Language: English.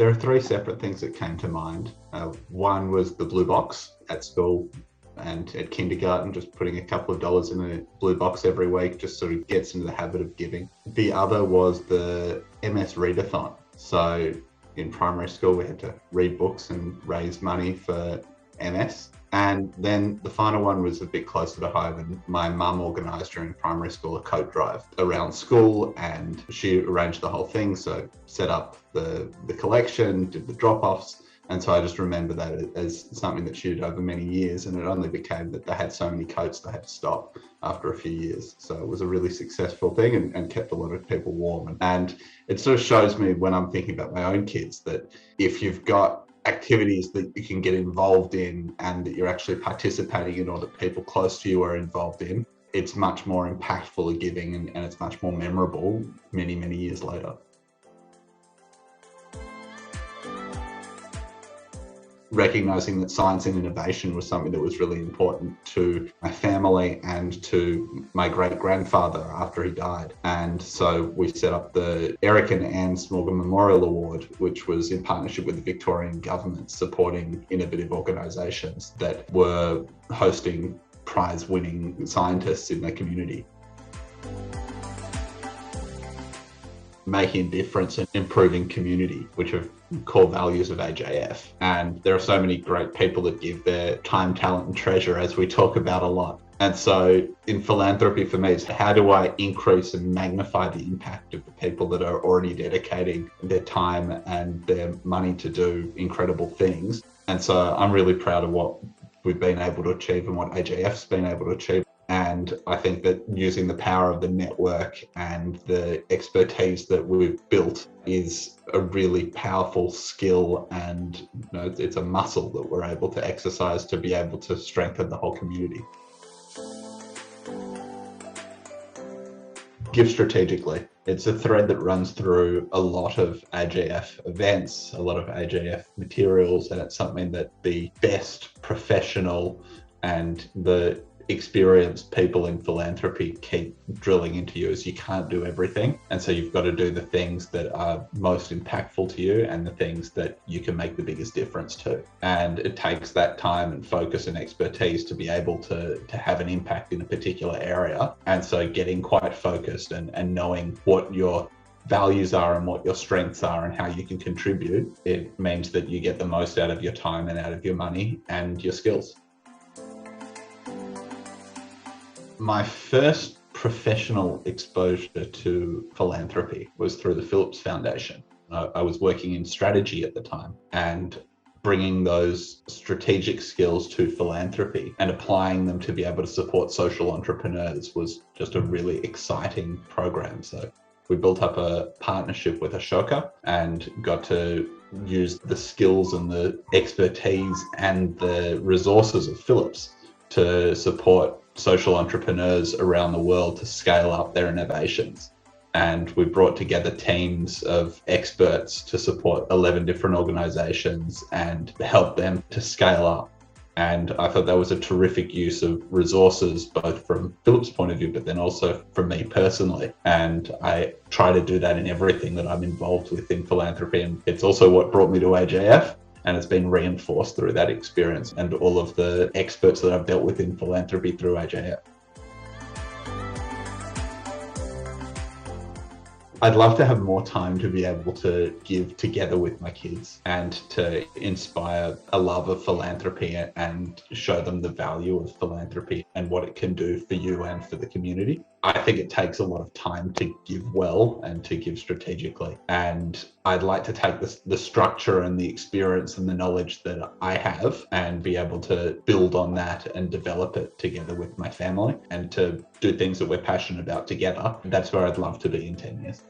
There are three separate things that came to mind. One was the blue box at school and at kindergarten, just putting a couple of dollars in a blue box every week just sort of gets into the habit of giving. The other was the MS Readathon. So in primary school, we had to read books and raise money for MS. And then the final one was a bit closer to home, and my mum organised during primary school a coat drive around school, and she arranged the whole thing. So set up the collection, did the drop-offs. And so I just remember that as something that she did over many years, and it only became that they had so many coats they had to stop after a few years. So it was a really successful thing and kept a lot of people warm. And it sort of shows me when I'm thinking about my own kids that if you've got activities that you can get involved in and that you're actually participating in, or that people close to you are involved in, it's much more impactful at giving, and it's much more memorable many, many years later. Recognizing that science and innovation was something that was really important to my family and to my great-grandfather after he died. And so we set up the Eric and Anne Smorgon Memorial Award, which was in partnership with the Victorian government, supporting innovative organisations that were hosting prize-winning scientists in their community. Making a difference and improving community, which are core values of AJF. And there are so many great people that give their time, talent and treasure, as we talk about a lot. And so in philanthropy for me, is how do I increase and magnify the impact of the people that are already dedicating their time and their money to do incredible things? And so I'm really proud of what we've been able to achieve and what AJF's been able to achieve. And I think that using the power of the network and the expertise that we've built is a really powerful skill, and it's a muscle that we're able to exercise to be able to strengthen the whole community. Give strategically. It's a thread that runs through a lot of AJF events, a lot of AJF materials, and it's something that the best professional and the experienced people in philanthropy keep drilling into you, is you can't do everything. And so you've got to do the things that are most impactful to you and the things that you can make the biggest difference to. And it takes that time and focus and expertise to be able to have an impact in a particular area. And so getting quite focused and knowing what your values are and what your strengths are and how you can contribute, it means that you get the most out of your time and out of your money and your skills. My first professional exposure to philanthropy was through the Phillips Foundation. I was working in strategy at the time, and bringing those strategic skills to philanthropy and applying them to be able to support social entrepreneurs was just a really exciting program. So we built up a partnership with Ashoka and got to use the skills and the expertise and the resources of Phillips to support social entrepreneurs around the world to scale up their innovations. And we brought together teams of experts to support 11 different organizations and help them to scale up. And I thought that was a terrific use of resources, both from Philip's point of view, but then also from me personally. And I try to do that in everything that I'm involved with in philanthropy. And it's also what brought me to AJF. And it's been reinforced through that experience and all of the experts that I've dealt with in philanthropy through AJF. I'd love to have more time to be able to give together with my kids and to inspire a love of philanthropy and show them the value of philanthropy and what it can do for you and for the community. I think it takes a lot of time to give well and to give strategically. And I'd like to take the structure and the experience and the knowledge that I have and be able to build on that and develop it together with my family and to do things that we're passionate about together. That's where I'd love to be in 10 years.